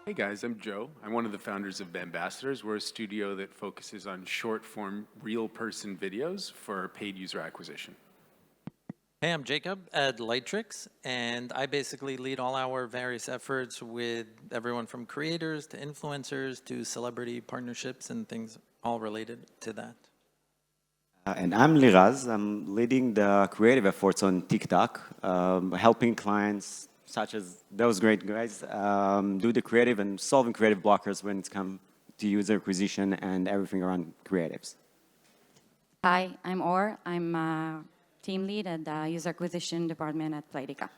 Hey guys, I'm Joe. I'm one of the founders of Bambassadors. We're a studio that focuses on short-form, real-person videos for paid user acquisition. Hey, I'm Jacob at Lightricks, and I basically lead all our various efforts with everyone from creators to influencers to celebrity partnerships and things all related to that. And I'm Liraz. I'm leading the creative efforts on TikTok, helping clients such as those great guys do the creative and solving creative blockers when it's come to user acquisition and everything around creatives. Hi, I'm Or. I'm team lead at the user acquisition department at Playtika.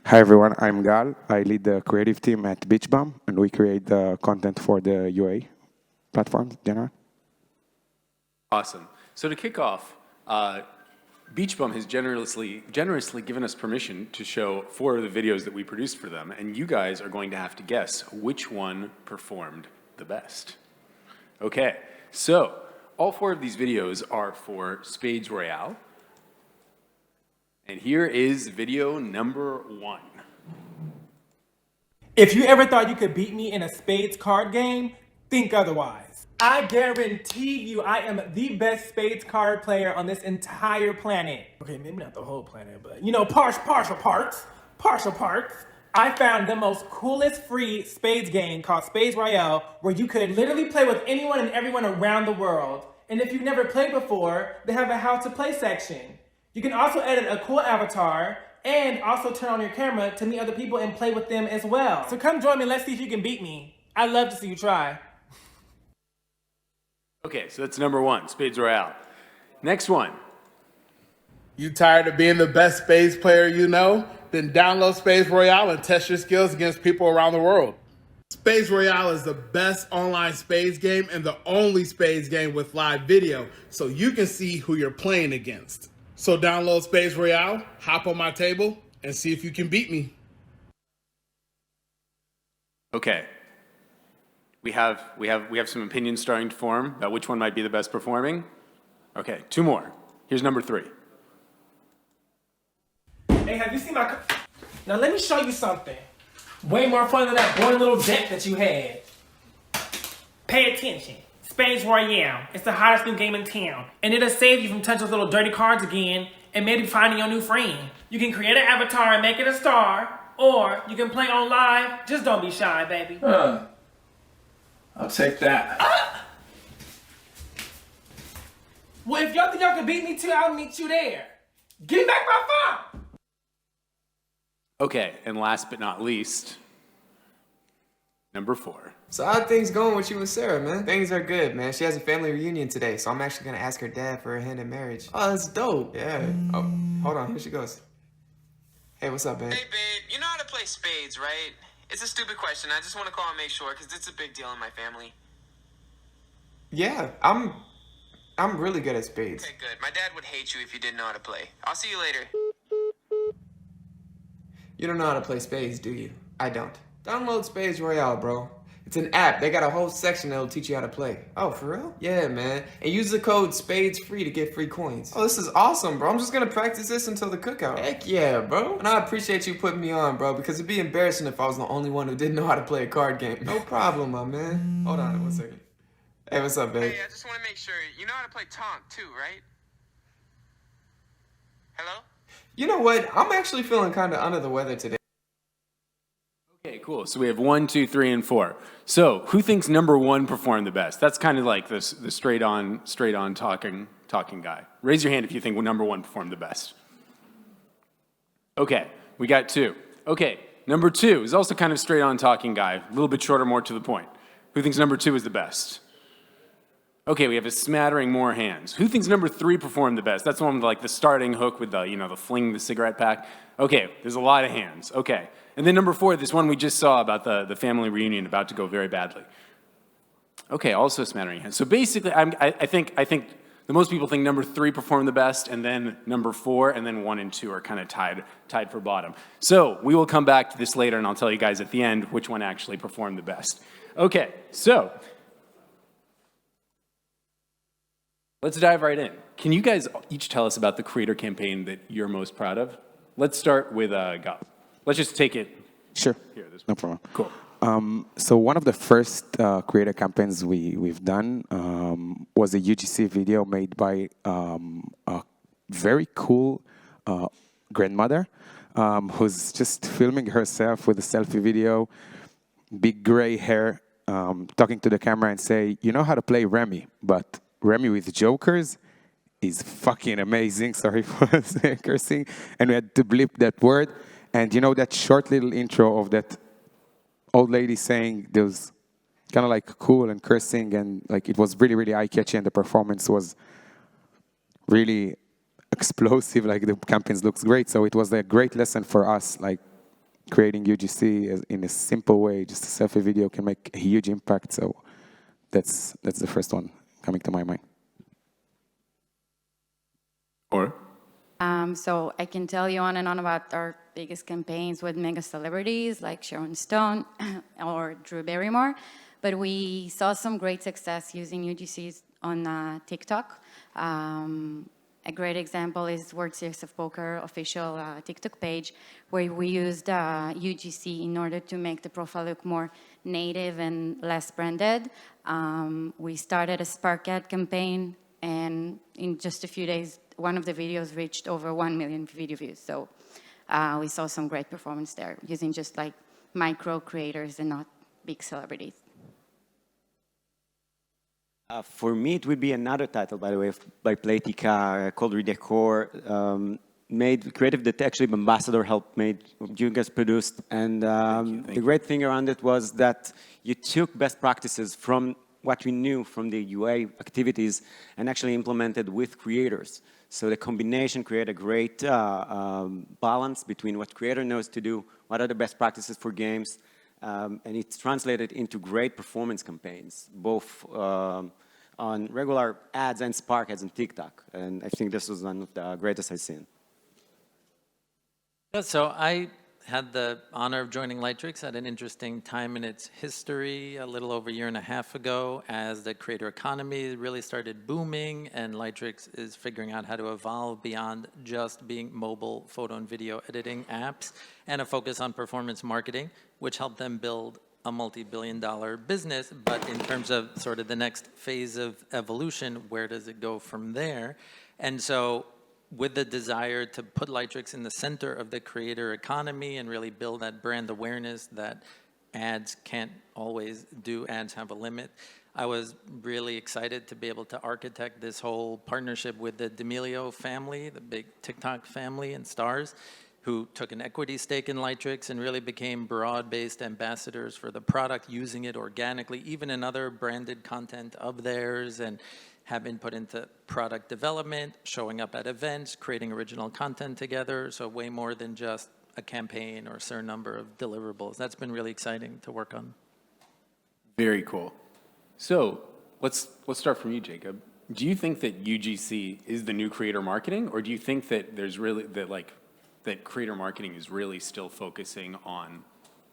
Hi everyone, I'm Gal. I lead the creative team at Beachbum, and we create the content for the UA platform in general. Awesome. So to kick off, Beachbum has generously given us permission to show 4 of the videos that we produced for them, and you guys are going to have to guess which one performed the best. Okay, so all 4 of these videos are for Spades Royale, and here is video number 1. If you ever thought you could beat me in a spades card game, think otherwise. I guarantee you I am the best spades card player on this entire planet. Okay, maybe not the whole planet, but you know, partial parts. I found the most coolest free spades game called Spades Royale, where you could literally play with anyone and everyone around the world. And if you've never played before, they have a how to play section. You can also edit a cool avatar and also turn on your camera to meet other people and play with them as well. So come join me, let's see if you can beat me. I'd love to see you try. Okay, so that's number 1, Spades Royale. Next one. You tired of being the best spades player you know? Then download Spades Royale and test your skills against people around the world. Spades Royale is the best online spades game and the only spades game with live video, so you can see who you're playing against. So download Spades Royale, hop on my table, and see if you can beat me. Okay. We have some opinions starting to form about which one might be the best performing. Okay, 2 more. Here's number 3. Hey, have you seen my... Now let me show you something. Way more fun than that boring little deck that you had. Pay attention. Spades Royale. It's the hottest new game in town. And it'll save you from touching those little dirty cards again and maybe finding your new friend. You can create an avatar and make it a star, or you can play on live. Just don't be shy, baby. I'll take that. Well, if y'all think y'all can beat me too, I'll meet you there. Give me back my phone! Okay, and last but not least, number 4. So how are things going with you and Sarah, man? Things are good, man. She has a family reunion today, so I'm actually gonna ask her dad for her hand in marriage. Oh, that's dope. Yeah. Oh, hold on, here she goes. Hey, what's up, babe? Hey, babe, you know how to play spades, right? It's a stupid question. I just want to call and make sure, because it's a big deal in my family. Yeah, I'm really good at spades. Okay, good. My dad would hate you if you didn't know how to play. I'll see you later. You don't know how to play spades, do you? I don't. Download Spades Royale, bro. It's an app. They got a whole section that'll teach you how to play. Oh, for real? Yeah, man. And use the code SPADESFREE to get free coins. Oh, this is awesome, bro. I'm just gonna practice this until the cookout. Heck yeah, bro. And I appreciate you putting me on, bro, because it'd be embarrassing if I was the only one who didn't know how to play a card game. No problem, my man. Hold on 1 second. Hey, what's up, babe? Hey, I just want to make sure. You know how to play Tonk, too, right? Hello? You know what? I'm actually feeling kind of under the weather today. Okay, cool. So we have 1, 2, 3, and 4. So who thinks number 1 performed the best? That's kind of like the straight on talking guy. Raise your hand if you think number 1 performed the best. Okay, we got 2. Okay, number 2 is also kind of straight on talking guy, a little bit shorter, more to the point. Who thinks number 2 is the best? Okay, we have a smattering more hands. Who thinks number 3 performed the best? That's the one with like the starting hook with the, the fling the cigarette pack. Okay, there's a lot of hands. Okay, and then number 4, this one we just saw about the family reunion about to go very badly. Okay, also smattering hands. So basically, I think the most people think number 3 performed the best, and then number 4, and then 1 and 2 are kind of tied for bottom. So we will come back to this later, and I'll tell you guys at the end which one actually performed the best. Okay, so let's dive right in. Can you guys each tell us about the creator campaign that you're most proud of? Let's start with Gal. Let's just take it. Sure. Here, this No one. problem. Cool. So one of the first creator campaigns we've done was a UGC video made by a very cool grandmother who's just filming herself with a selfie video, big gray hair, talking to the camera and say, you know how to play Remy, but Remy with jokers is fucking amazing. Sorry for cursing. And we had to bleep that word. And you know that short little intro of that old lady saying those kind of like cool and cursing, and like it was really, really eye-catchy, and the performance was really explosive, like the campaigns looks great. So it was a great lesson for us, like creating UGC in a simple way. Just a selfie video can make a huge impact. So that's the first one coming to my mind. Or? So I can tell you on and on about our biggest campaigns with mega celebrities like Sharon Stone or Drew Barrymore, but we saw some great success using UGCs on TikTok. A great example is Swirtz of Poker official TikTok page, where we used UGC in order to make the profile look more native and less branded. We started a Spark ad campaign, and in just a few days, one of the videos reached over 1 million video views. So we saw some great performance there using just like micro creators and not big celebrities. For me, it would be another title, by the way, by Playtika called Redecor, made creative that actually Bambassadors helped made, you guys produced. And the great thing around it was that you took best practices from what we knew from the UA activities and actually implemented with creators. So the combination created a great balance between what creator knows to do, what are the best practices for games, and it's translated into great performance campaigns, both on regular ads and Spark ads on TikTok. And I think this was one of the greatest I've seen. Yeah, so I had the honor of joining Lightricks at an interesting time in its history, a little over a year and a half ago, as the creator economy really started booming, and Lightricks is figuring out how to evolve beyond just being mobile photo and video editing apps, and a focus on performance marketing, which helped them build a multi-billion-dollar business. But in terms of sort of the next phase of evolution, where does it go from there? And so with the desire to put Lightricks in the center of the creator economy and really build that brand awareness that ads can't always do, ads have a limit, I was really excited to be able to architect this whole partnership with the D'Amelio family, the big TikTok family and stars, who took an equity stake in Lightricks and really became broad-based ambassadors for the product, using it organically, even in other branded content of theirs, and have been put into product development, showing up at events, creating original content together, so way more than just a campaign or a certain number of deliverables. That's been really exciting to work on. Very cool. So let's start from you, Jacob. Do you think that UGC is the new creator marketing, or do you think that there's really that creator marketing is really still focusing on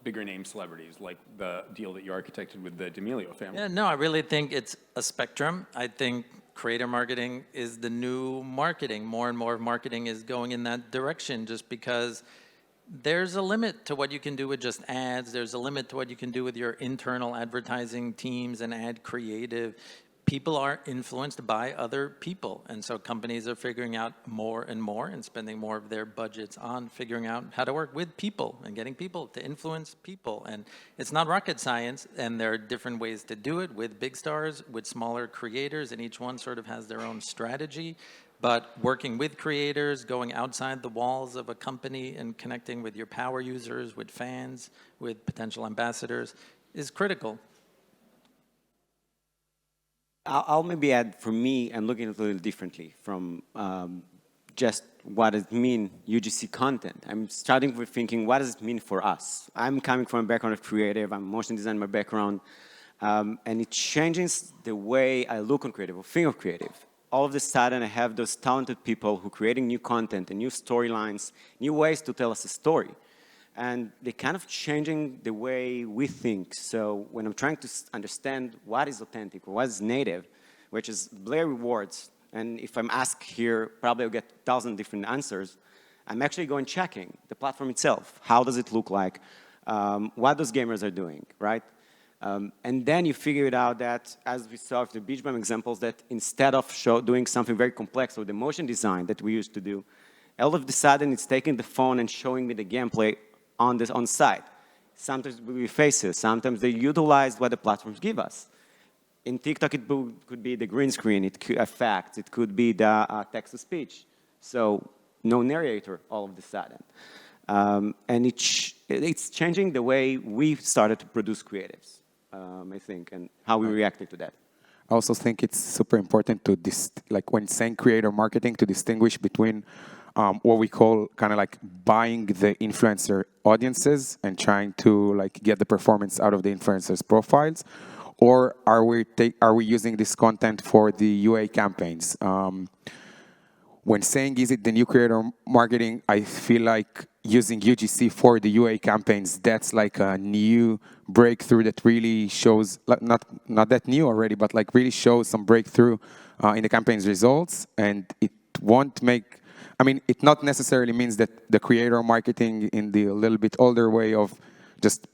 bigger name celebrities, like the deal that you architected with the D'Amelio family? Yeah, no, I really think it's a spectrum. I think creator marketing is the new marketing. More and more of marketing is going in that direction, just because there's a limit to what you can do with just ads. There's a limit to what you can do with your internal advertising teams and ad creative. People are influenced by other people, and so companies are figuring out more and more and spending more of their budgets on figuring out how to work with people and getting people to influence people. And it's not rocket science, and there are different ways to do it with big stars, with smaller creators, and each one sort of has their own strategy. But working with creators, going outside the walls of a company and connecting with your power users, with fans, with potential ambassadors is critical. I'll maybe add, for me, I'm looking at it a little differently from just what it means, UGC content. I'm starting with thinking, what does it mean for us? I'm coming from a background of creative, I'm motion design my background, and it changes the way I look on creative or think of creative. All of a sudden, I have those talented people who are creating new content and new storylines, new ways to tell us a story. And they're kind of changing the way we think. So when I'm trying to understand what is authentic or what is native, which is blurry words, and if I'm asked here, probably I'll get 1,000 different answers, I'm actually going checking the platform itself. How does it look like? what those gamers are doing, right? And then you figure it out that, as we saw with the Beach Bum examples, that instead of doing something very complex with the motion design that we used to do, all of a sudden it's taking the phone and showing me the gameplay on site. Sometimes with faces, sometimes they utilize what the platforms give us. In TikTok, it could be the green screen, effects, it could be the text-to-speech. So no narrator all of a sudden. And it's changing the way we started to produce creatives, I think, and how we reacted to that. I also think it's super important to, like when saying creator marketing, to distinguish between what we call kind of like buying the influencer audiences and trying to like get the performance out of the influencers' profiles, or are we using this content for the UA campaigns? When saying is it the new creator marketing, I feel like using UGC for the UA campaigns, that's like a new breakthrough that really shows, not that new already, but like really shows some breakthrough in the campaign's results. And it won't make, I mean, it not necessarily means that the creator marketing in the a little bit older way of just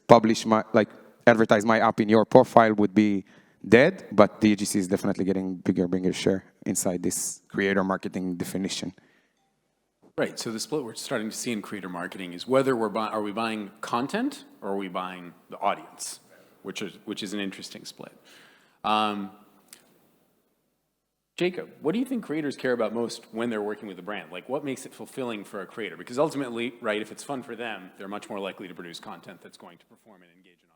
advertise my app in your profile would be dead, but the UGC is definitely getting bigger share inside this creator marketing definition. Right, so the split we're starting to see in creator marketing is whether are we buying content or are we buying the audience, which is an interesting split. Jacob, what do you think creators care about most when they're working with a brand? Like, what makes it fulfilling for a creator? Because ultimately, right, if it's fun for them, they're much more likely to produce content that's going to perform and engage an audience.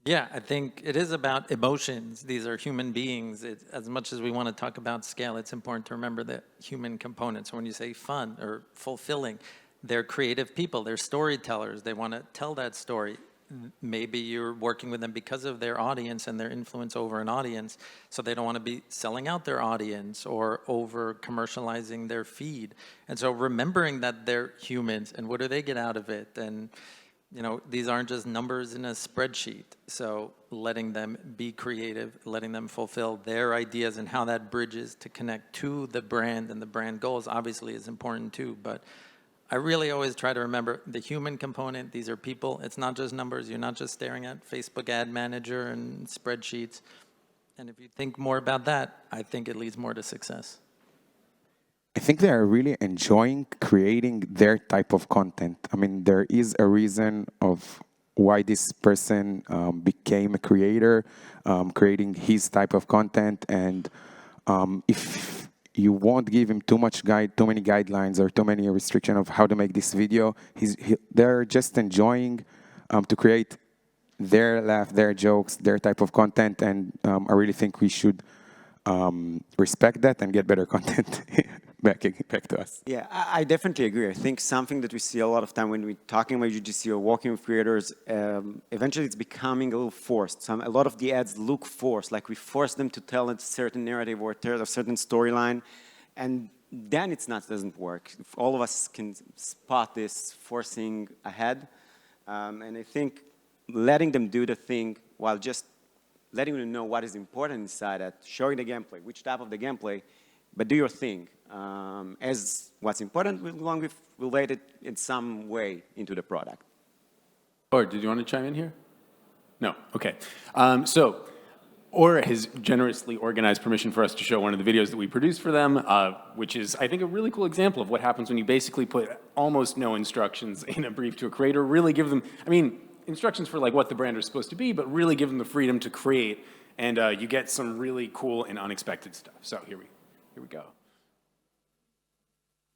Yeah, I think it is about emotions. These are human beings. As much as we want to talk about scale, it's important to remember the human component. So when you say fun or fulfilling, they're creative people. They're storytellers. They want to tell that story. Maybe you're working with them because of their audience and their influence over an audience, so they don't want to be selling out their audience or over commercializing their feed. And so remembering that they're humans and what do they get out of it, and these aren't just numbers in a spreadsheet. So letting them be creative, letting them fulfill their ideas and how that bridges to connect to the brand and the brand goals obviously is important too. But I really always try to remember the human component. These are people. It's not just numbers. You're not just staring at Facebook Ad Manager and spreadsheets. And if you think more about that, I think it leads more to success. I think they are really enjoying creating their type of content. I mean, there is a reason of why this person became a creator, creating his type of content. And if you won't give him too many guidelines or too many restrictions of how to make this video, they're just enjoying to create their laugh, their jokes, their type of content. And I really think we should respect that and get better content back to us. Yeah, I definitely agree. I think something that we see a lot of time when we're talking about UGC or working with creators, eventually it's becoming a little forced. A lot of the ads look forced, like we force them to tell a certain narrative or tell a certain storyline, and then doesn't work. If all of us can spot this forcing ahead, and I think letting them do the thing while just letting them know what is important inside it, showing the gameplay, which type of the gameplay, but do your thing. As what's important, along with related in some way into the product. Or did you want to chime in here? No, okay. So Aura has generously organized permission for us to show one of the videos that we produced for them, which is, I think, a really cool example of what happens when you basically put almost no instructions in a brief to a creator, really give them, instructions for like what the brand is supposed to be, but really give them the freedom to create, and you get some really cool and unexpected stuff. So here we go.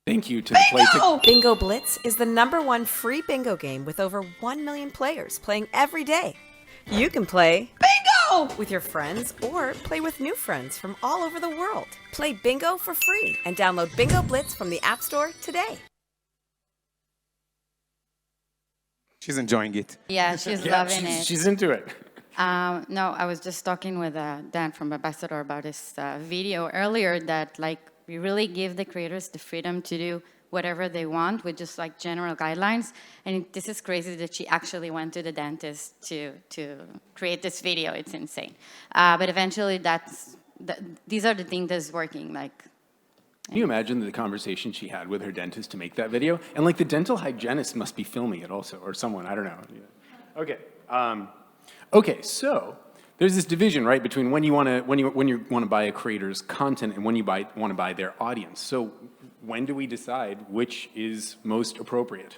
Thank you to the Playtika. Bingo Blitz is the #1 free bingo game with over 1 million players playing every day. You can play bingo with your friends or play with new friends from all over the world. Play bingo for free and download Bingo Blitz from the App Store today. She's enjoying it. Yeah, she's loving it. She's into it. No, I was just talking with Dan from Bambassador about this video earlier that we really give the creators the freedom to do whatever they want with just like general guidelines. And this is crazy that she actually went to the dentist to create this video. It's insane. But eventually these are the things that's working. Can you imagine the conversation she had with her dentist to make that video? And like the dental hygienist must be filming it also, or someone, I don't know. Okay. Okay, so there's this division, right, between when you want to buy a creator's content and when you want to buy their audience. So when do we decide which is most appropriate?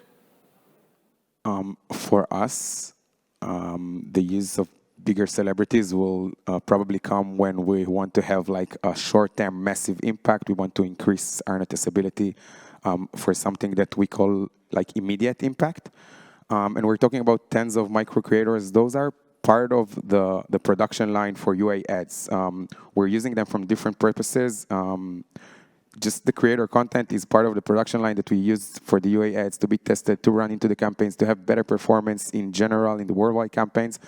For us, the use of bigger celebrities will probably come when we want to have like a short-term massive impact. We want to increase our noticeability for something that we call like immediate impact. And we're talking about tens of micro creators. Those are part of the production line for UA ads. We're using them from different purposes. Just the creator content is part of the production line that we use for the UA ads to be tested, to run into the campaigns, to have better performance in general in the worldwide campaigns.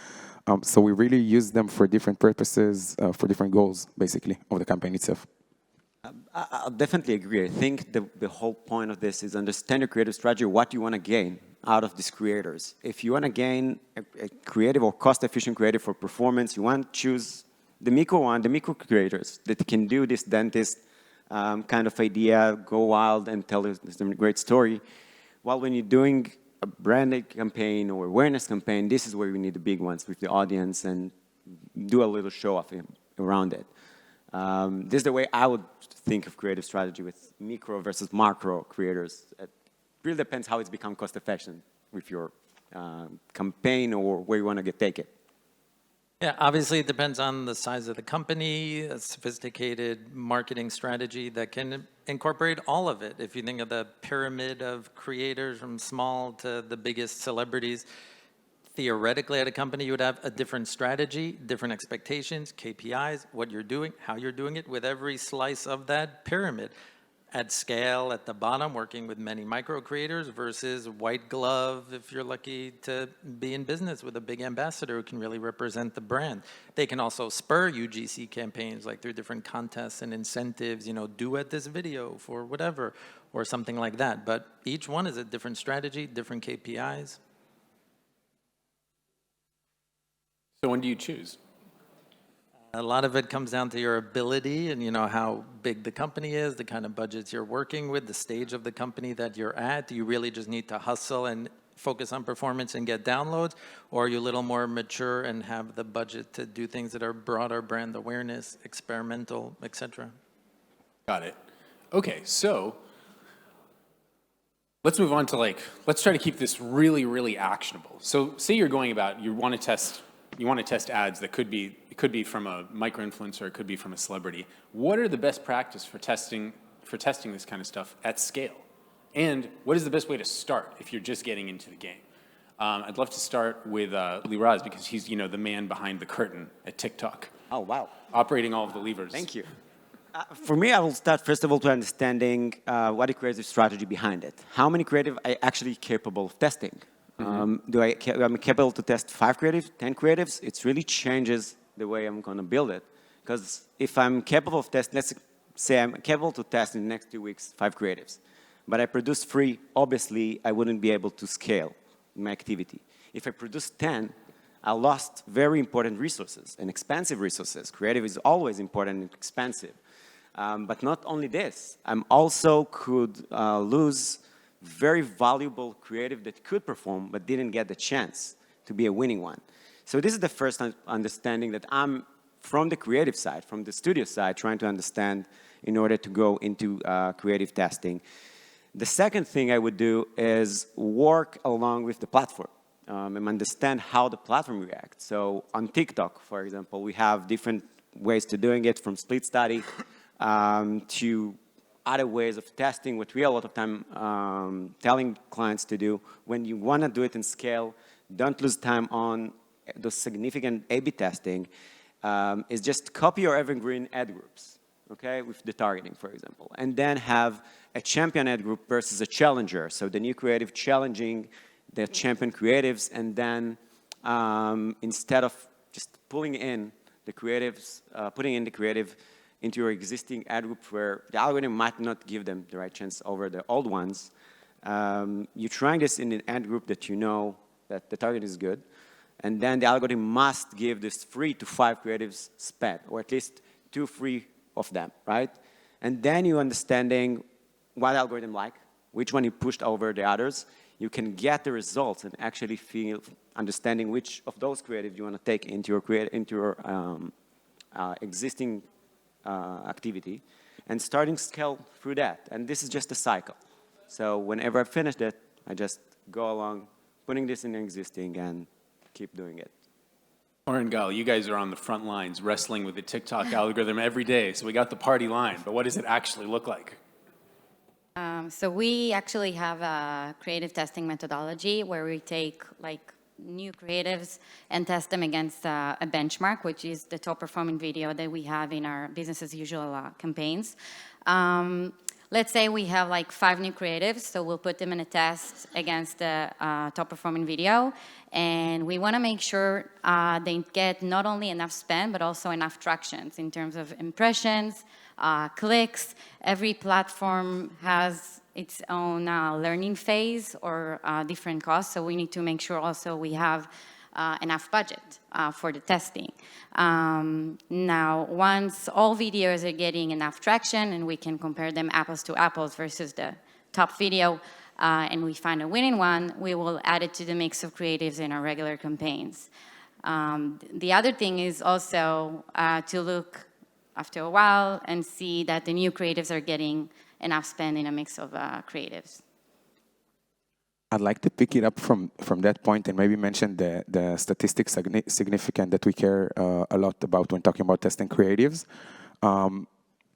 So we really use them for different purposes, for different goals, basically, of the campaign itself. I'll definitely agree. I think the whole point of this is understand your creative strategy, what you want to gain out of these creators. If you want to gain a creative or cost-efficient creative for performance, you want to choose the micro creators that can do this dentist kind of idea, go wild and tell a great story. While when you're doing a branded campaign or awareness campaign, this is where you need the big ones with the audience and do a little show off around it. This is the way I would think of creative strategy with micro versus macro creators. It really depends how it's become cost-effective with your campaign or where you want to take it. Yeah, obviously it depends on the size of the company, a sophisticated marketing strategy that can incorporate all of it. If you think of the pyramid of creators from small to the biggest celebrities, theoretically at a company you would have a different strategy, different expectations, KPIs, what you're doing, how you're doing it with every slice of that pyramid. At scale, at the bottom, working with many micro creators versus white glove, if you're lucky to be in business with a big ambassador who can really represent the brand. They can also spur UGC campaigns, like through different contests and incentives, you know, duet this video for whatever, or something like that. But each one is a different strategy, different KPIs. So when do you choose? A lot of it comes down to your ability and, you know, how big the company is, the kind of budgets you're working with, the stage of the company that you're at. Do you really just need to hustle and focus on performance and get downloads? Or are you a little more mature and have the budget to do things that are broader brand awareness, experimental, etc.? Got it. Okay, so let's move on to let's try to keep this really, really actionable. So say you're going about, you want to test ads that could be from a micro-influencer, it could be from a celebrity. What are the best practice for testing this kind of stuff at scale? And what is the best way to start if you're just getting into the game? I'd love to start with Liraz because he's, you know, the man behind the curtain at TikTok. Oh, wow. Operating all of the levers. Thank you. For me, I will start first of all to understanding what the creative strategy behind it. How many creative are actually capable of testing? Am I capable to test 5 creatives, 10 creatives? It really changes the way I'm going to build it. Because if I'm capable of testing, let's say I'm capable to test in the next 2 weeks 5 creatives, but I produce 3, obviously I wouldn't be able to scale my activity. If I produce 10, I lost very important resources and expensive resources. Creative is always important and expensive. But not only this, I'm also could lose very valuable creative that could perform but didn't get the chance to be a winning one. So this is the first understanding that I'm from the creative side, from the studio side, trying to understand in order to go into creative testing. The second thing I would do is work along with the platform and understand how the platform reacts. So on TikTok, for example, we have different ways to doing it, from split study to other ways of testing, what we a lot of time telling clients to do. When you want to do it in scale, don't lose time on the significant A/B testing. Is just copy your evergreen ad groups, okay, with the targeting, for example, and then have a champion ad group versus a challenger. So the new creative challenging the champion creatives, and then instead of just pulling in the creatives, putting in the creative into your existing ad group where the algorithm might not give them the right chance over the old ones, you're trying this in an ad group that you know that the target is good, and then the algorithm must give this 3 to 5 creatives spent, or at least 2, 3 of them, right? And then you're understanding what algorithm like, which one you pushed over the others. you can get the results and actually feel understanding which of those creative you want to take into your existing activity, and starting scale through that. And this is just a cycle. So whenever I finish it, I just go along, putting this in existing and keep doing it. Oren Gal, you guys are on the front lines wrestling with the TikTok algorithm every day. So we got the party line, but what does it actually look like? So we actually have a creative testing methodology where we take like new creatives and test them against a benchmark, which is the top performing video that we have in our business as usual campaigns. Let's say we have like 5 new creatives, so we'll put them in a test against the top performing video, and we want to make sure they get not only enough spend, but also enough tractions in terms of impressions, clicks. Every platform has its own learning phase or different costs, so we need to make sure also we have enough budget for the testing. Now, once all videos are getting enough traction and we can compare them apples to apples versus the top video, and we find a winning one, we will add it to the mix of creatives in our regular campaigns. The other thing is also to look after a while and see that the new creatives are getting enough spend in a mix of creatives. I'd like to pick it up from that point and maybe mention the statistics significant that we care a lot about when talking about testing creatives.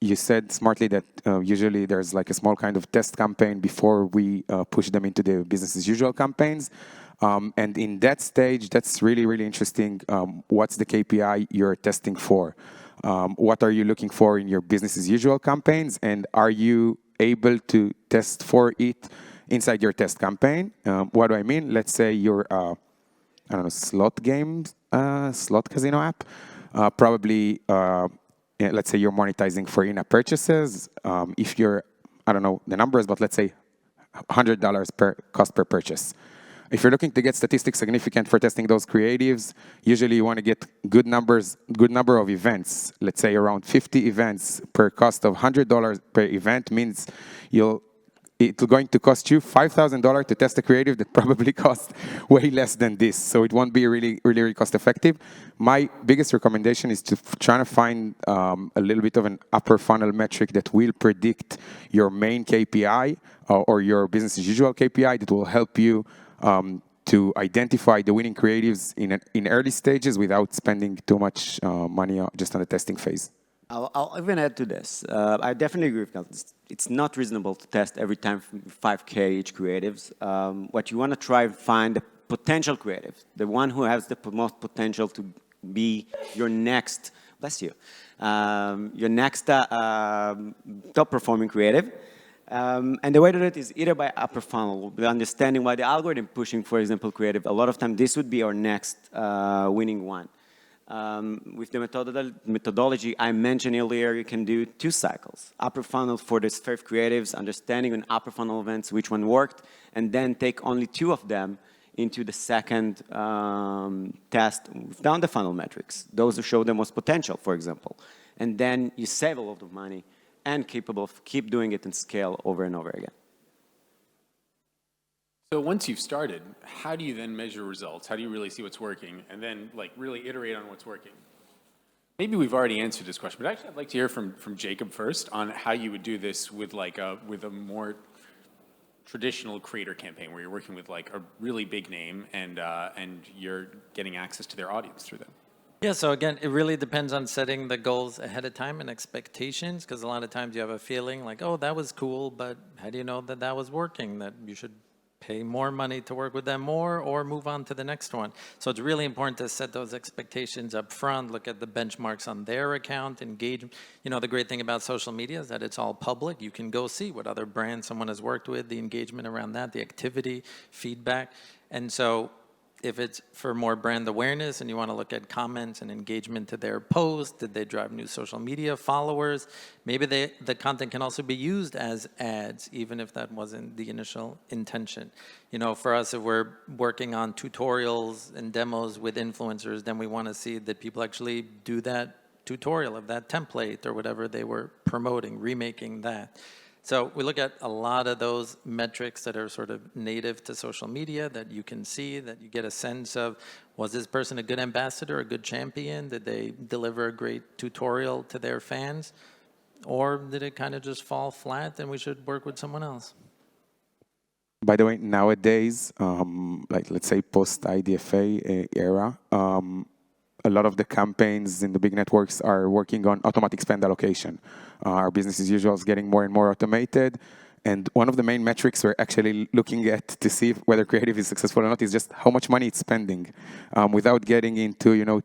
You said smartly that usually there's like a small kind of test campaign before we push them into the business as usual campaigns. And in that stage, that's really, really interesting. What's the KPI you're testing for? What are you looking for in your business as usual campaigns? And are you able to test for it inside your test campaign? What do I mean? Let's say you're, I don't know, slot casino app. Probably, let's say you're monetizing for in-app purchases. If you're, I don't know the numbers, but let's say $100 per cost per purchase. If you're looking to get statistics significant for testing those creatives, usually you want to get good number of events. Let's say around 50 events per cost of $100 per event means it's going to cost you $5,000 to test a creative that probably costs way less than this. So it won't be really cost effective. My biggest recommendation is to try to find a little bit of an upper funnel metric that will predict your main KPI or your business as usual KPI that will help you to identify the winning creatives in early stages without spending too much money just on the testing phase. I'll even add to this. I definitely agree with that. It's not reasonable to test every time 5K each creatives. What you want to try and find the potential creative, the one who has the most potential to be your next, bless you, your next top performing creative. And the way to do it is either by upper funnel, the understanding why the algorithm pushing, for example, creative. A lot of time, this would be our next winning one. With the methodology I mentioned earlier, you can do 2 cycles. Upper funnel for the 5 creatives, understanding in upper funnel events which one worked, and then take only 2 of them into the second test down the funnel metrics, those who show the most potential, for example. And then you save a lot of money and capable of keep doing it and scale over and over again. So once you've started, how do you then measure results? How do you really see what's working and then like really iterate on what's working? Maybe we've already answered this question, but actually I'd like to hear from Jacob first on how you would do this with like with a more traditional creator campaign where you're working with like a really big name and you're getting access to their audience through them. Yeah, so again, it really depends on setting the goals ahead of time and expectations, because a lot of times you have a feeling like, oh, that was cool, but how do you know that that was working, that you should pay more money to work with them more or move on to the next one? So it's really important to set those expectations up front, look at the benchmarks on their account, engage. You know, the great thing about social media is that it's all public. You can go see what other brands someone has worked with, the engagement around that, the activity, feedback. And so if it's for more brand awareness and you want to look at comments and engagement to their post, did they drive new social media followers? Maybe the content can also be used as ads, even if that wasn't the initial intention. You know, for us, if we're working on tutorials and demos with influencers, then we want to see that people actually do that tutorial of that template or whatever they were promoting, remaking that. So we look at a lot of those metrics that are sort of native to social media that you can see, that you get a sense of, was this person a good ambassador, a good champion? Did they deliver a great tutorial to their fans? Or did it kind of just fall flat and we should work with someone else? By the way, nowadays, like let's say post-IDFA era, a lot of the campaigns in the big networks are working on automatic spend allocation. Our business as usual is getting more and more automated. And one of the main metrics we're actually looking at to see whether creative is successful or not is just how much money it's spending, without getting into,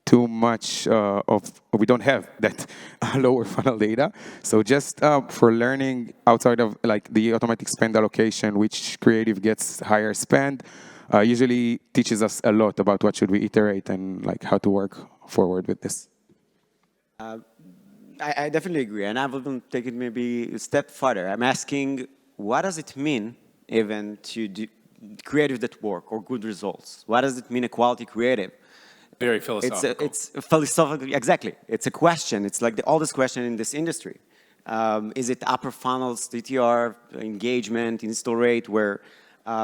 too much we don't have that lower funnel data. So just for learning outside of like the automatic spend allocation, which creative gets higher spend, usually teaches us a lot about what should we iterate and like how to work forward with this. I definitely agree, and I will take it maybe a step further. I'm asking, what does it mean even to do creative that work or good results? What does it mean a quality creative? Very philosophical. It's philosophical, exactly. It's a question. It's like the oldest question in this industry. Is it upper funnels, TTR, engagement, install rate, where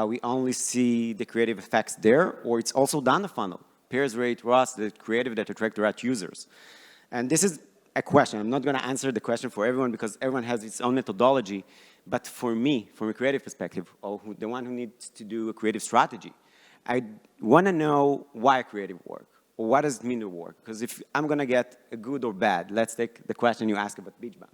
we only see the creative effects there, or it's also down the funnel, pairs rate, ROAS, the creative that attract the right users? And this is a question. I'm not going to answer the question for everyone because everyone has its own methodology. But for me, from a creative perspective, or the one who needs to do a creative strategy, I want to know why creative work, or what does it mean to work? Because if I'm going to get a good or bad, let's take the question you asked about Beach Bum.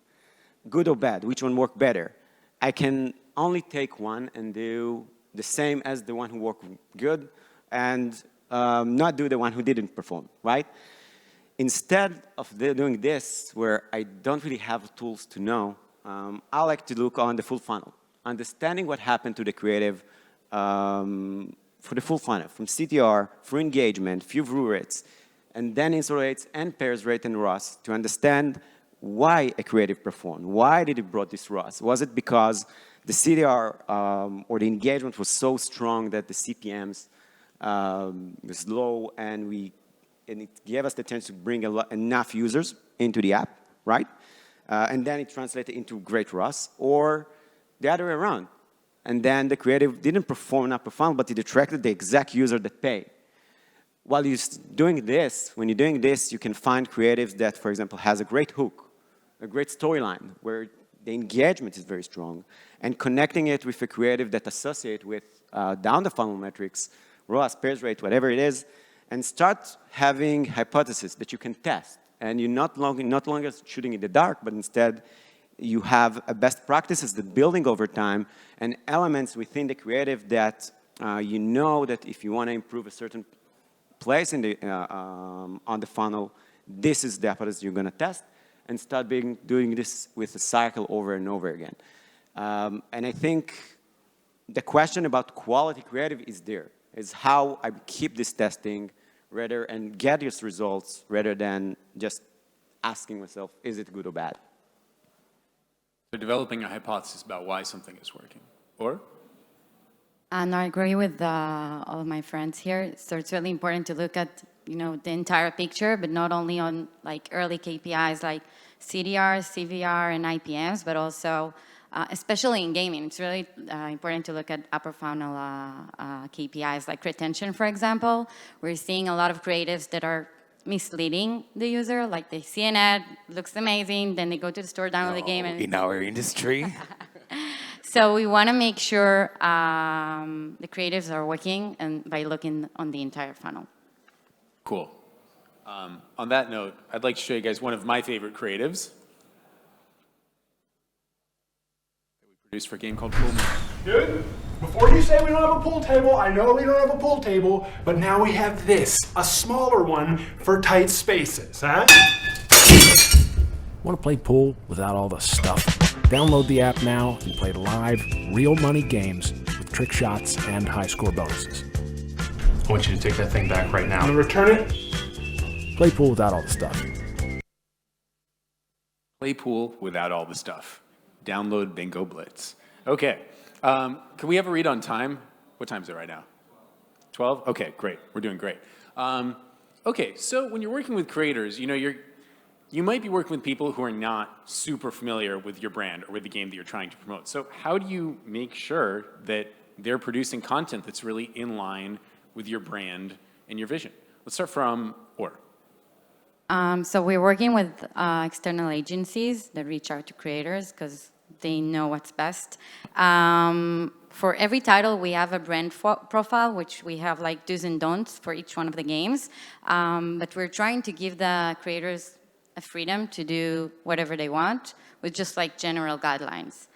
Good or bad, which one worked better? I can only take one and do the same as the one who worked good and not do the one who didn't perform, right? Instead of doing this, where I don't really have tools to know, I like to look on the full funnel, understanding what happened to the creative for the full funnel, from CTR, for engagement, view rates, and then install rates and pairs rate and ROAS to understand why a creative performed. Why did it brought this ROAS? Was it because the CTR or the engagement was so strong that the CPMs was low and it gave us the chance to bring enough users into the app, right? And then it translated into great ROAS, or the other way around. And then the creative didn't perform in upper funnel, but it attracted the exact user that paid. While you're doing this, when you're doing this, you can find creatives that, for example, has a great hook, a great storyline, where the engagement is very strong, and connecting it with a creative that associate with down the funnel metrics, ROAS, pairs rate, whatever it is, and start having hypotheses that you can test. And you're not longer shooting in the dark, but instead you have a best practices that building over time and elements within the creative that you know that if you want to improve a certain place in the, on the funnel, this is the hypothesis you're going to test, and start doing this with a cycle over and over again. And I think the question about quality creative is there. Is how I keep this testing and get these results rather than just asking myself, is it good or bad? So developing a hypothesis about why something is working. Or? And I agree with all of my friends here. So it's really important to look at the entire picture, but not only on like early KPIs like CDR, CVR, and IPMs, but also especially in gaming, it's really important to look at upper funnel KPIs like retention, for example. We're seeing a lot of creatives that are misleading the user, like they see an ad, looks amazing, then they go to the store, download the game. And in our industry. So we want to make sure the creatives are working and by looking on the entire funnel. Cool. On that note, I'd like to show you guys one of my favorite creatives. Produced for a game called Pool Man. Dude, before you say we don't have a pool table, I know we don't have a pool table, but now we have this, a smaller one for tight spaces, huh? Want to play pool without all the stuff? Download the app now and play live, real money games with trick shots and high score bonuses. I want you to take that thing back right now. I'm gonna return it. Play pool without all the stuff. Play pool without all the stuff. Download Bingo Blitz. Okay. Can we have a read on time? What time is it right now? 12? Okay, great. We're doing great. Okay, so when you're working with creators, you might be working with people who are not super familiar with your brand or with the game that you're trying to promote. So how do you make sure that they're producing content that's really in line with your brand and your vision? Let's start from Or. So we're working with external agencies that reach out to creators because they know what's best. For every title, we have a brand profile, which we have like do's and don'ts for each one of the games. But we're trying to give the creators a freedom to do whatever they want with just like general guidelines.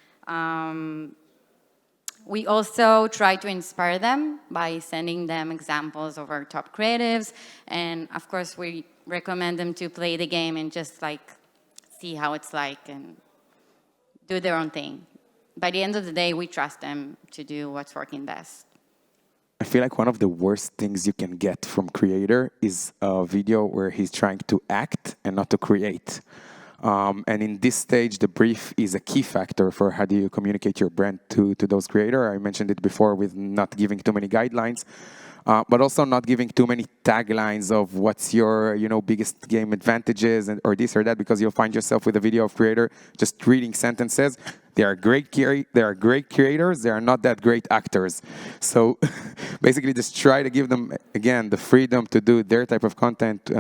We also try to inspire them by sending them examples of our top creatives. And of course, we recommend them to play the game and just like see how it's like and do their own thing. By the end of the day, we trust them to do what's working best. I feel like one of the worst things you can get from creator is a video where he's trying to act and not to create. And in this stage, the brief is a key factor for how do you communicate your brand to those creators. I mentioned it before with not giving too many guidelines, but also not giving too many taglines of what's your biggest game advantages or this or that, because you'll find yourself with a video of creator just reading sentences. They are great creators. They are not that great actors. So basically just try to give them, again, the freedom to do their type of content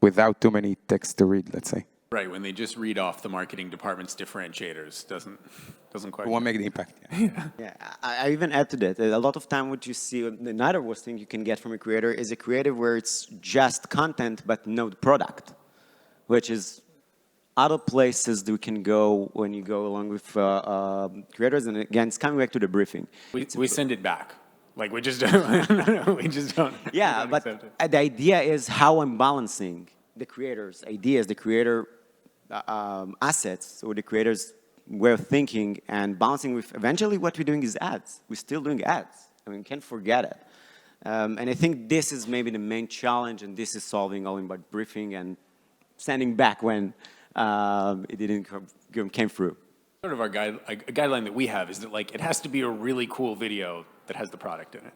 without too many texts to read, let's say. Right, when they just read off the marketing department's differentiators, doesn't quite... It won't make the impact. Yeah, I even add to that. A lot of time what you see, another worst thing you can get from a creator is a creative where it's just content but no product, which is other places that we can go when you go along with creators. And again, it's coming back to the briefing. We send it back. Like we just don't, we just don't. Yeah, but the idea is how I'm balancing the creators' ideas, the creator assets, or the creators' way of thinking, and balancing with eventually what we're doing is ads. We're still doing ads. I mean, can't forget it. And I think this is maybe the main challenge, and this is solving all about briefing and sending back when it didn't came through. Sort of a guideline that we have is that like it has to be a really cool video that has the product in it.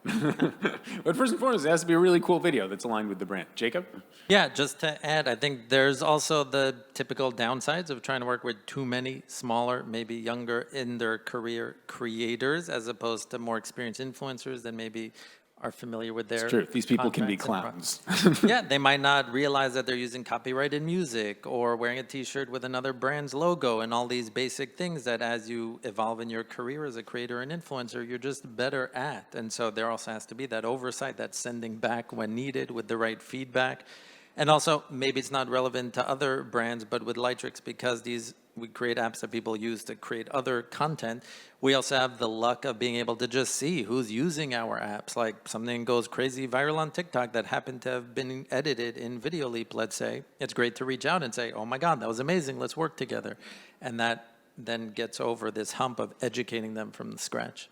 But first and foremost, it has to be a really cool video that's aligned with the brand. Jacob? Yeah, just to add, I think there's also the typical downsides of trying to work with too many smaller, maybe younger in their career creators, as opposed to more experienced influencers that maybe are familiar with their... It's true. These people can be clowns. Yeah, they might not realize that they're using copyrighted music or wearing a t-shirt with another brand's logo and all these basic things that as you evolve in your career as a creator and influencer, you're just better at. And so there also has to be that oversight, that sending back when needed with the right feedback. And also, maybe it's not relevant to other brands, but with Lightricks, because we create apps that people use to create other content, we also have the luck of being able to just see who's using our apps. Like something goes crazy viral on TikTok that happened to have been edited in Video Leap, let's say. It's great to reach out and say, oh my God, that was amazing, let's work together. And that then gets over this hump of educating them from scratch.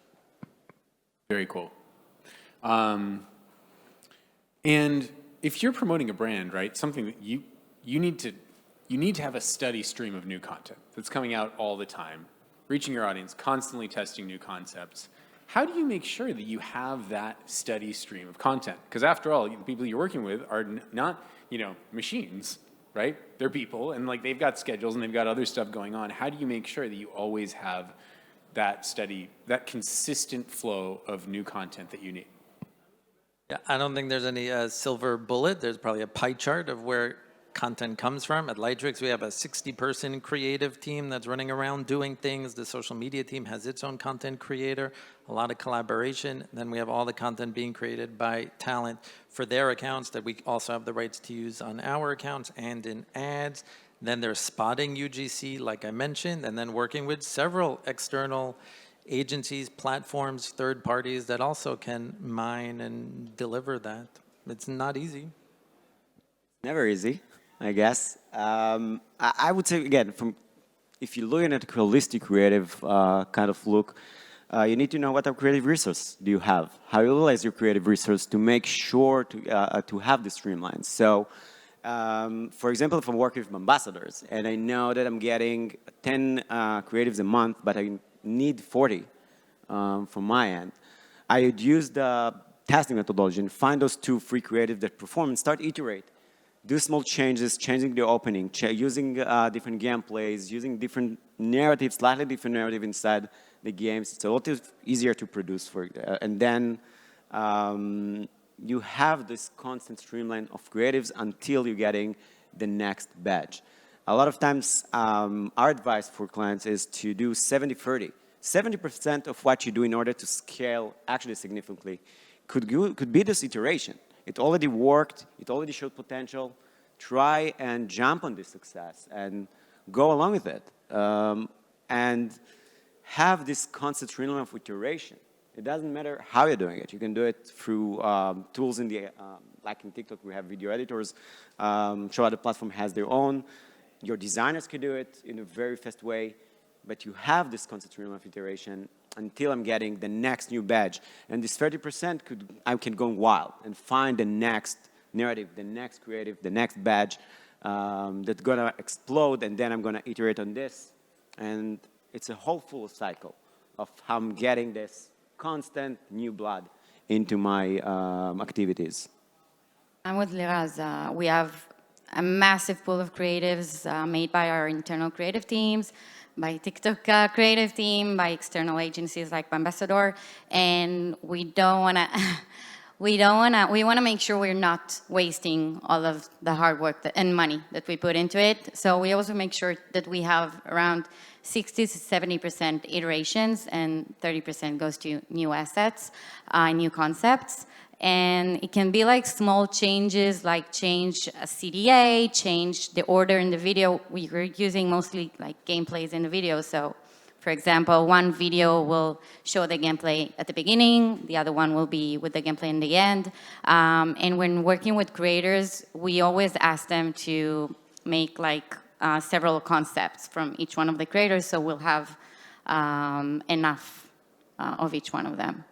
Very cool. And if you're promoting a brand, right, something that you need to have a steady stream of new content that's coming out all the time, reaching your audience, constantly testing new concepts. How do you make sure that you have that steady stream of content? Because after all, the people you're working with are not, machines, right? They're people, and like they've got schedules and they've got other stuff going on. How do you make sure that you always have that steady, that consistent flow of new content that you need? Yeah, I don't think there's any silver bullet. There's probably a pie chart of where content comes from. At Lightricks, we have a 60-person creative team that's running around doing things. The social media team has its own content creator, a lot of collaboration. Then we have all the content being created by talent for their accounts that we also have the rights to use on our accounts and in ads. Then there's spotting UGC, like I mentioned, and then working with several external agencies, platforms, third parties that also can mine and deliver that. It's not easy. Never easy, I guess. I would say, again, if you're looking at a holistic creative kind of look, you need to know what creative resource do you have, how you utilize your creative resource to make sure to have the streamlines. So, for example, if I'm working with Bambassadors and I know that I'm getting 10 creatives a month, but I need 40 from my end, I would use the testing methodology and find those 2 free creatives that perform and start iterate. do small changes, changing the opening, using different gameplays, using different narratives, slightly different narrative inside the games. It's a lot easier to produce and then you have this constant streamline of creatives until you're getting the next batch. A lot of times, our advice for clients is to do 70-30. 70% of what you do in order to scale actually significantly could be this iteration. It already worked, it already showed potential. Try and jump on this success and go along with it. And have this constant streamline of iteration. It doesn't matter how you're doing it. You can do it through tools in the, like in TikTok, we have video editors. Sure, other platform has their own. Your designers could do it in a very fast way, but you have this constant stream of iteration until I'm getting the next new badge. And this 30% I can go wild and find the next narrative, the next creative, the next badge that's gonna explode, and then I'm gonna iterate on this. And it's a whole full cycle of how I'm getting this constant new blood into my activities. I'm with Liraz. We have a massive pool of creatives made by our internal creative teams, by TikTok creative team, by external agencies like Bambassador, and we want to make sure we're not wasting all of the hard work and money that we put into it. So we also make sure that we have around 60 to 70% iterations, and 30% goes to new assets, new concepts. And it can be like small changes, like change a CDA, change the order in the video. We were using mostly like gameplays in the video. So, for example, one video will show the gameplay at the beginning, the other one will be with the gameplay in the end. And when working with creators, we always ask them to make like several concepts from each one of the creators, so we'll have enough of each one of them.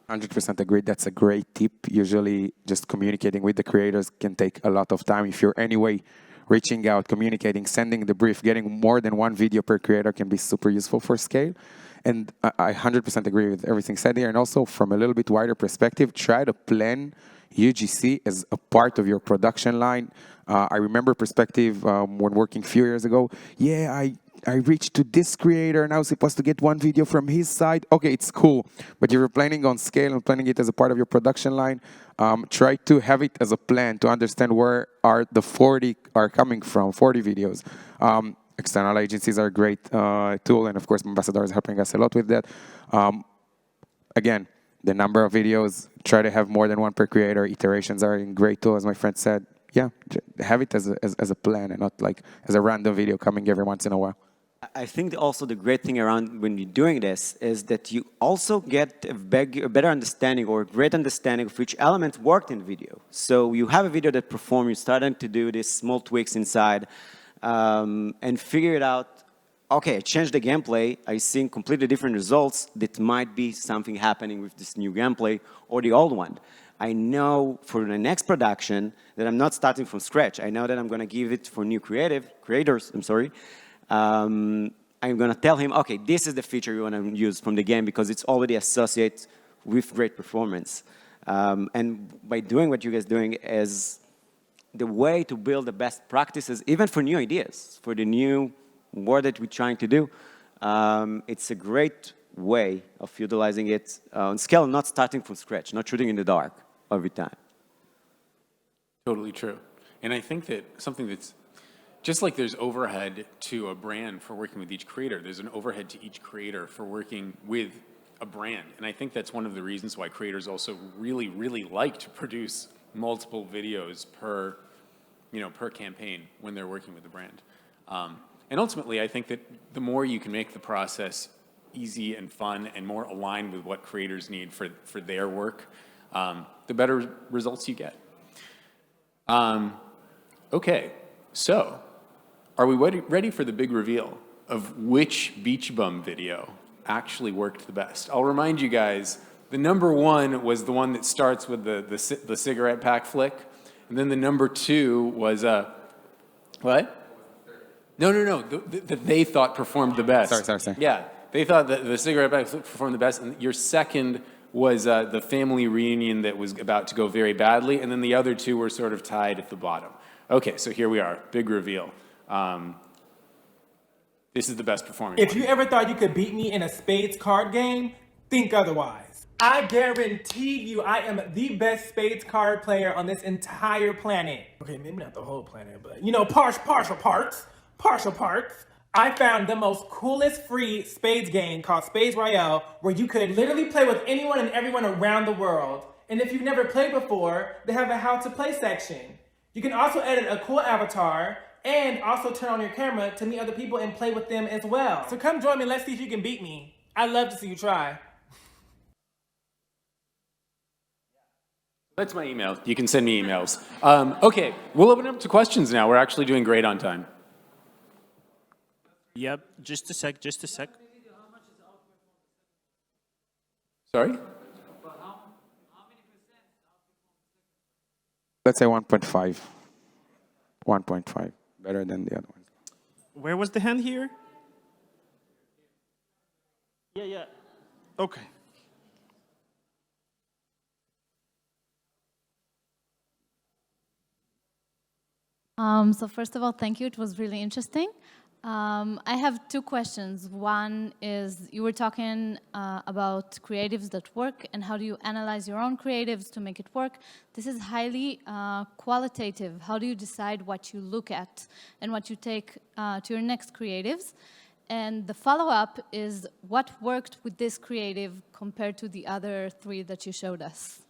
100% agree. That's a great tip. Usually just communicating with the creators can take a lot of time. If you're anyway reaching out, communicating, sending the brief, getting more than one video per creator can be super useful for scale. And I 100% agree with everything said here. And also from a little bit wider perspective, try to plan UGC as a part of your production line. I remember perspective when working a few years ago. Yeah, I reached to this creator and I was supposed to get one video from his side. Okay, it's cool. But if you're planning on scale and planning it as a part of your production line, try to have it as a plan to understand where are the 40 are coming from, 40 videos. External agencies are a great tool, and of course, Bambassadors is helping us a lot with that. Again, the number of videos, try to have more than one per creator. Iterations are a great tool, as my friend said. Yeah, have it as a plan and not like as a random video coming every once in a while. I think also the great thing around when you're doing this is that you also get a better understanding or a great understanding of which elements worked in the video. So you have a video that performed, you're starting to do these small tweaks inside and figure it out. Okay, I changed the gameplay, I see completely different results. That might be something happening with this new gameplay or the old one. I know for the next production that I'm not starting from scratch. I know that I'm going to give it for new creators. I'm going to tell him, okay, this is the feature you want to use from the game because it's already associated with great performance. And by doing what you guys are doing is the way to build the best practices, even for new ideas, for the new work that we're trying to do. It's a great way of utilizing it on scale, not starting from scratch, not shooting in the dark every time. Totally true. And I think that something that's just like there's overhead to a brand for working with each creator, there's an overhead to each creator for working with a brand. And I think that's one of the reasons why creators also really, really like to produce multiple videos per campaign when they're working with the brand. And ultimately, I think that the more you can make the process easy and fun and more aligned with what creators need for their work, the better results you get. Okay, so are we ready for the big reveal of which Beach Bum video actually worked the best? I'll remind you guys, the number one was the one that starts with the cigarette pack flick, and then the number two was what? No, that they thought performed the best. Sorry. Yeah, they thought that the cigarette pack flick performed the best, and your second was the family reunion that was about to go very badly, and then the other two were sort of tied at the bottom. Okay, so here we are, big reveal. This is the best performing If one. you ever thought you could beat me in a spades card game, think otherwise. I guarantee you I am the best spades card player on this entire planet. Okay, maybe not the whole planet, but you know, partial parts. I found the most coolest free spades game called Spades Royale, where you could literally play with anyone and everyone around the world. And if you've never played before, they have a how to play section. You can also edit a cool avatar and also turn on your camera to meet other people and play with them as well. So come join me, let's see if you can beat me. I'd love to see you try. That's my email. You can send me emails. Okay, we'll open up to questions now. We're actually doing great on time. Yep, just a sec. Sorry? Let's say 1.5. 1.5, better than the other ones. Where was the hand here? Yeah. Okay. So first of all, thank you. It was really interesting. I have two questions. One is, you were talking about creatives that work and how do you analyze your own creatives to make it work. This is highly qualitative. How do you decide what you look at and what you take to your next creatives? And the follow-up is, what worked with this creative compared to the other three that you showed us?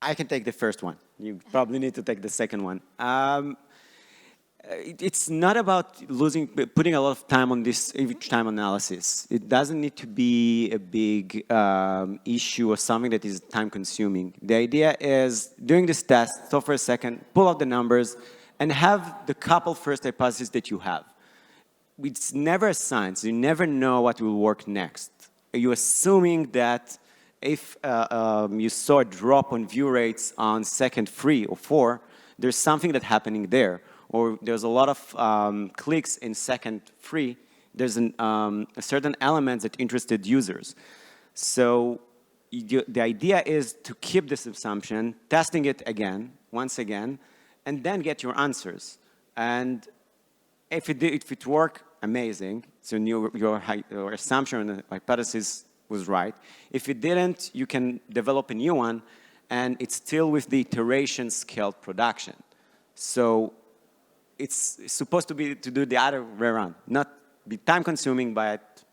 I can take the first one. You probably need to take the second one. It's not about putting a lot of time on this each time analysis. It doesn't need to be a big issue or something that is time consuming. The idea is doing this test, stop for a second, pull out the numbers, and have the couple first hypotheses that you have. It's never a science. You never know what will work next. You're assuming that if you saw a drop on view rates on second 3 or 4, there's something that's happening there. Or there's a lot of clicks in second 3, there's a certain element that interested users. So the idea is to keep this assumption, testing it again, once again, and then get your answers. And if it worked, amazing. So your assumption and hypothesis was right. If it didn't, you can develop a new one, and it's still with the iteration scaled production. So it's supposed to do the other way around, not be time-consuming, but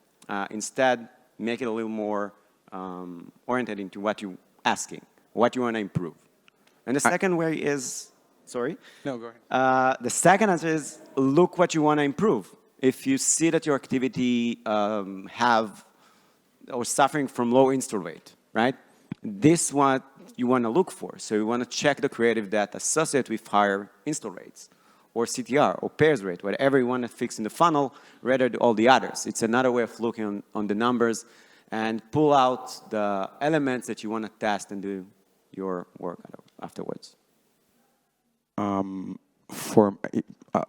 instead make it a little more oriented into what you're asking, what you want to improve. And the second way is, sorry? No, go ahead. The second answer is look what you want to improve. If you see that your activity or suffering from low install rate, right? This is what you want to look for. So you want to check the creative that associate with higher install rates, or CTR, or pairs rate, whatever you want to fix in the funnel, rather than all the others. It's another way of looking on the numbers and pull out the elements that you want to test and do your work afterwards. I'll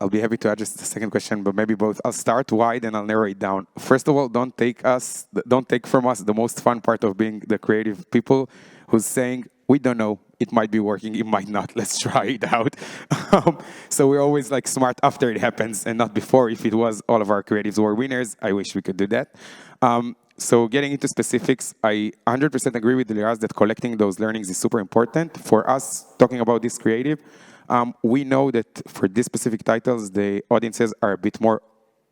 be happy to address the second question, but maybe both. I'll start wide and I'll narrow it down. First of all, don't take from us the most fun part of being the creative people who's saying, we don't know, it might be working, it might not, let's try it out. So we're always like smart after it happens and not before. If it was all of our creatives were winners, I wish we could do that. So getting into specifics, I 100% agree with Liraz that collecting those learnings is super important. For us, talking about this creative, we know that for these specific titles, the audiences are a bit more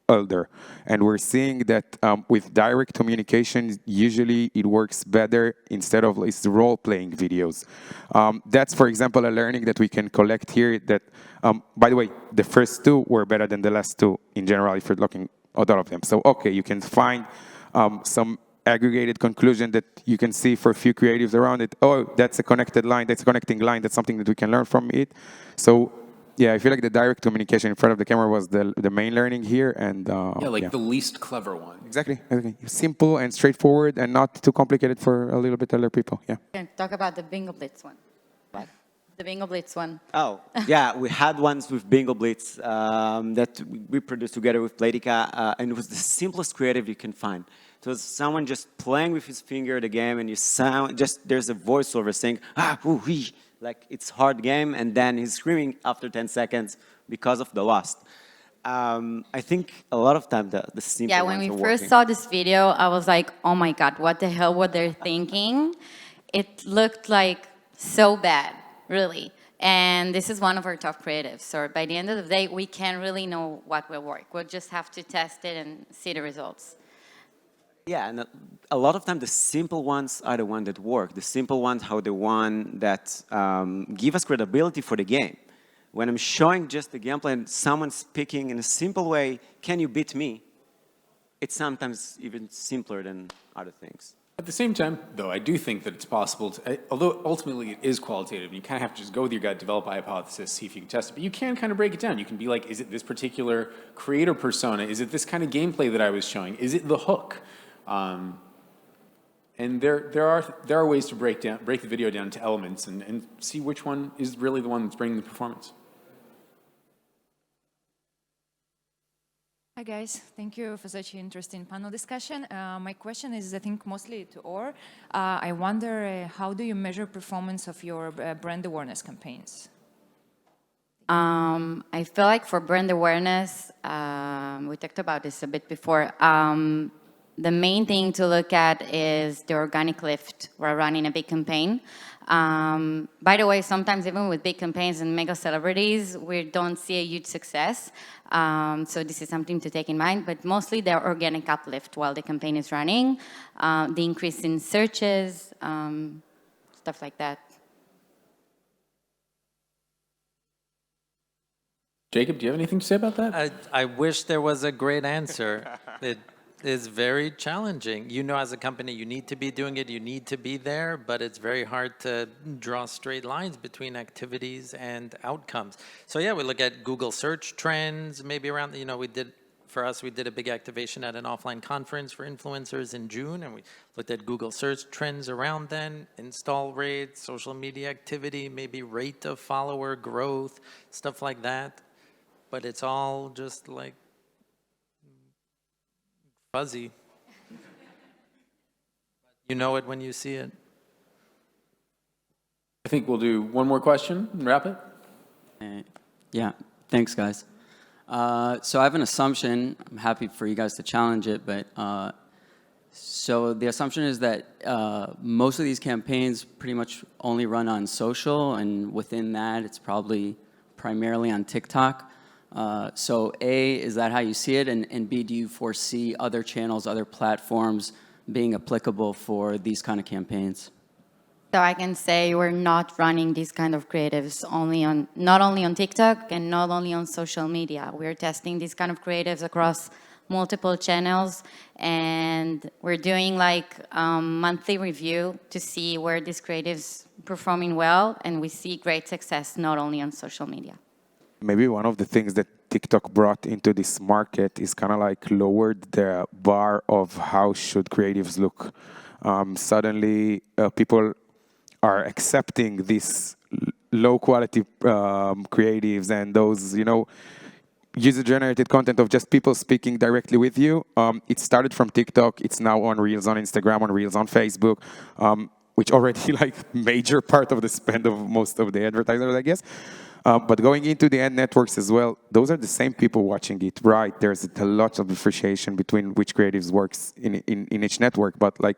older. And we're seeing that with direct communication, usually it works better instead of role-playing videos. That's, for example, a learning that we can collect here that, by the way, the first two were better than the last two in general if you're looking at all of them. So, okay, you can find some aggregated conclusion that you can see for a few creatives around it. Oh, that's a connected line, that's a connecting line, that's something that we can learn from it. So, yeah, I feel like the direct communication in front of the camera was the main learning here. And the least clever one. Exactly. Simple and straightforward and not too complicated for a little bit older people. Yeah. Can talk about the Bingo Blitz one. What? The Bingo Blitz one. Oh, yeah, we had ones with Bingo Blitz that we produced together with Playtika, and it was the simplest creative you can find. So it's someone just playing with his finger the game, and you sound there's a voiceover saying, ooh, like it's hard game, and then he's screaming after 10 seconds because of the loss. I think a lot of time the simple Yeah, when ones we are first working. saw this video, I was like, oh my God, what the hell were they thinking? It looked like so bad, really. And this is one of our top creatives. So by the end of the day, we can't really know what will work. We'll just have to test it and see the results. Yeah, and a lot of time the simple ones are the ones that work. The simple ones are the one that give us credibility for the game. When I'm showing just the gameplay and someone's speaking in a simple way, can you beat me? It's sometimes even simpler than other things. At the same time, though, I do think that it's possible to, although ultimately it is qualitative, you kind of have to just go with your gut, develop a hypothesis, see if you can test it, but you can kind of break it down. You can be like, is it this particular creator persona? Is it this kind of gameplay that I was showing? Is it the hook? And there are ways to break the video down into elements and see which one is really the one that's bringing the performance. Hi guys, thank you for such an interesting panel discussion. My question is, I think, mostly to Or. I wonder, how do you measure performance of your brand awareness campaigns? I feel like for brand awareness, we talked about this a bit before, the main thing to look at is the organic lift. We're running a big campaign. By the way, sometimes even with big campaigns and mega celebrities, we don't see a huge success. So this is something to take in mind, but mostly they're organic uplift while the campaign is running, the increase in searches, stuff like that. Jacob, do you have anything to say about that? I wish there was a great answer. It is very challenging. You know, as a company, you need to be doing it, you need to be there, but it's very hard to draw straight lines between activities and outcomes. So yeah, we look at Google search trends, maybe around, you know, we did a big activation at an offline conference for influencers in June, and we looked at Google search trends around then, install rates, social media activity, maybe rate of follower growth, stuff like that. But it's all just like fuzzy. You know it when you see it. I think we'll do one more question and wrap it. Yeah, thanks guys. So I have an assumption. I'm happy for you guys to challenge it, but so the assumption is that most of these campaigns pretty much only run on social, and within that it's probably primarily on TikTok. So A, is that how you see it? And B, do you foresee other channels, other platforms being applicable for these kind of campaigns? So I can say we're not running these kind of creatives not only on TikTok and not only on social media. We're testing these kind of creatives across multiple channels, and we're doing like monthly review to see where these creatives performing well, and we see great success not only on social media. Maybe one of the things that TikTok brought into this market is kind of like lowered the bar of how should creatives look. Suddenly, people are accepting these low-quality creatives and those, you know, user-generated content of just people speaking directly with you. It started from TikTok. It's now on Reels on Instagram, on Reels on Facebook, which already like major part of the spend of most of the advertisers, I guess. But going into the ad networks as well, those are the same people watching it, right? There's a lot of differentiation between which creatives works in each network, but like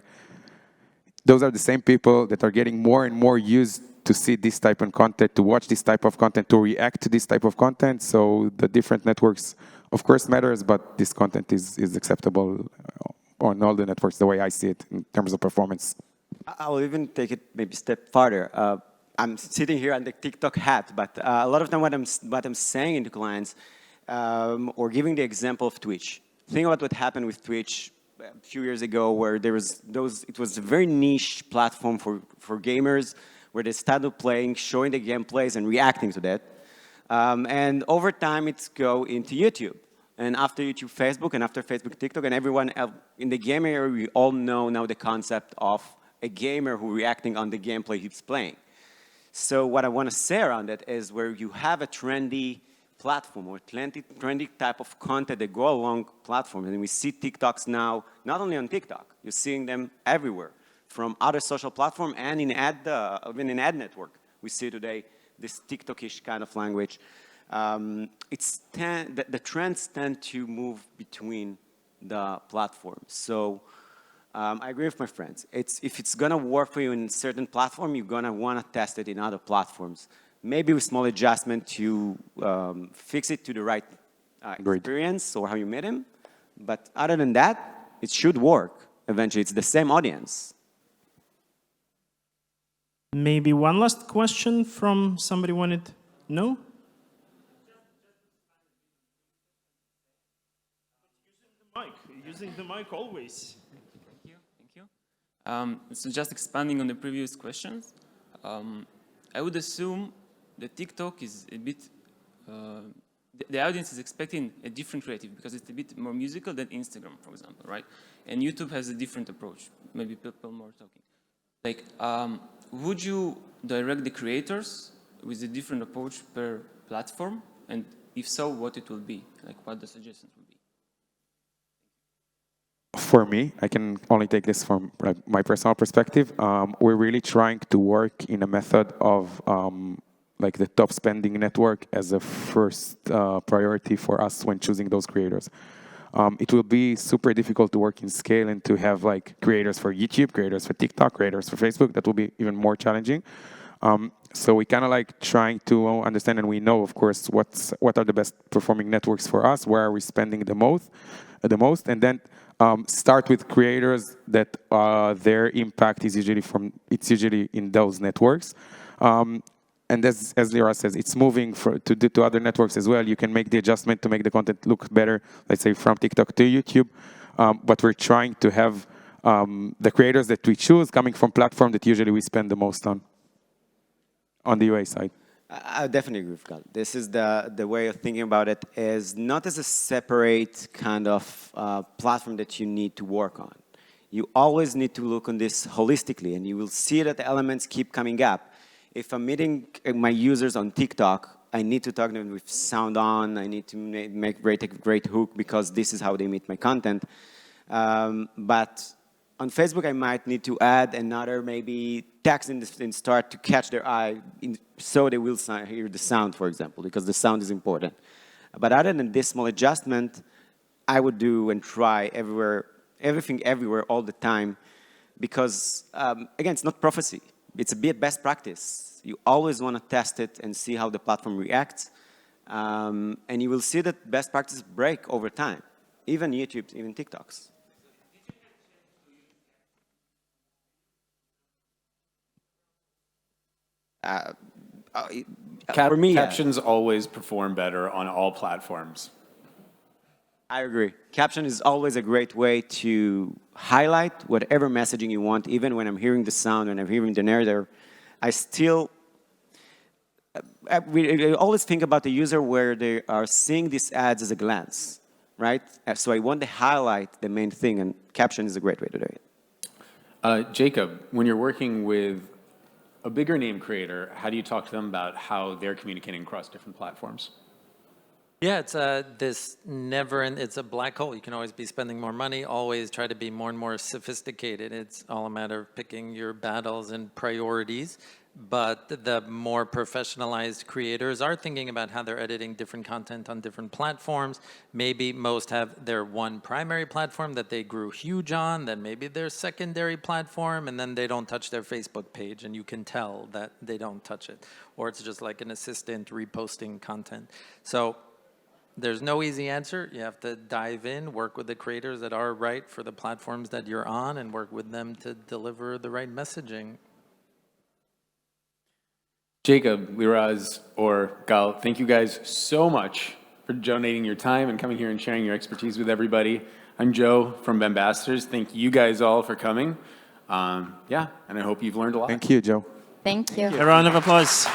those are the same people that are getting more and more used to see this type of content, to watch this type of content, to react to this type of content. So the different networks, of course, matters, but this content is acceptable on all the networks the way I see it in terms of performance. I'll even take it maybe a step farther. I'm sitting here on the TikTok hat, but a lot of time what I'm saying to clients, or giving the example of Twitch. Think about what happened with Twitch a few years ago, where it was a very niche platform for gamers, where they started playing, showing the gameplays and reacting to that. And over time, it's go into YouTube. And after YouTube, Facebook, and after Facebook, TikTok, and everyone in the game area, we all know now the concept of a gamer who reacting on the gameplay he's playing. So what I want to say around it is where you have a trendy platform or trendy type of content that go along platforms. And we see TikToks now, not only on TikTok, you're seeing them everywhere, from other social platforms and even in ad network, we see today, this TikTok-ish kind of language. The trends tend to move between the platforms. So I agree with my friends. If it's gonna work for you in certain platform, you're gonna wanna test it in other platforms. Maybe with small adjustment to fix it to the right experience or how you made him. But other than that, it should work eventually. It's the same audience. Maybe one last question from somebody wanted? No? Using the mic always. Thank you. So just expanding on the previous questions, I would assume that TikTok is a bit, the audience is expecting a different creative because it's a bit more musical than Instagram, for example, right? And YouTube has a different approach, maybe people more talking. Like, would you direct the creators with a different approach per platform? And if so, what it will be? Like, what the suggestions would be? For me, I can only take this from my personal perspective. We're really trying to work in a method of like the top spending network as a first priority for us when choosing those creators. It will be super difficult to work in scale and to have like creators for YouTube, creators for TikTok, creators for Facebook. That will be even more challenging. So we kind of like trying to understand, and we know, of course, what are the best performing networks for us, where are we spending the most, and then start with creators that their impact is usually in those networks. And as Lira says, it's moving to other networks as well. You can make the adjustment to make the content look better, let's say from TikTok to YouTube. But we're trying to have the creators that we choose coming from platforms that usually we spend the most on the UA side. I definitely agree with Gal. This is the way of thinking about it, is not as a separate kind of platform that you need to work on. You always need to look on this holistically, and you will see that the elements keep coming up. If I'm meeting my users on TikTok, I need to talk to them with sound on. I need to make a great hook because this is how they meet my content. But on Facebook, I might need to add another maybe text in start to catch their eye, so they will hear the sound, for example, because the sound is important. But other than this small adjustment, I would do and try everything everywhere all the time, because again, it's not prophecy. It's a best practice. You always want to test it and see how the platform reacts. And you will see that best practices break over time, even YouTube, even TikToks. For me, captions always perform better on all platforms. I agree. Caption is always a great way to highlight whatever messaging you want. Even when I'm hearing the sound and I'm hearing the narrator, we always think about the user where they are seeing these ads as a glance, right? So I want to highlight the main thing, and caption is a great way to do it. Jacob, when you're working with a bigger name creator, how do you talk to them about how they're communicating across different platforms? Yeah, it's it's a black hole. You can always be spending more money, always try to be more and more sophisticated. It's all a matter of picking your battles and priorities. But the more professionalized creators are thinking about how they're editing different content on different platforms. Maybe most have their one primary platform that they grew huge on, then maybe their secondary platform, and then they don't touch their Facebook page, and you can tell that they don't touch it. Or it's just like an assistant reposting content. So there's no easy answer. You have to dive in, work with the creators that are right for the platforms that you're on, and work with them to deliver the right messaging. Jacob, Liraz, or Gal, thank you guys so much for donating your time and coming here and sharing your expertise with everybody. I'm Joe from Bambassadors. Thank you guys all for coming. And I hope you've learned a lot. Thank you, Joe. Thank you. A round of applause.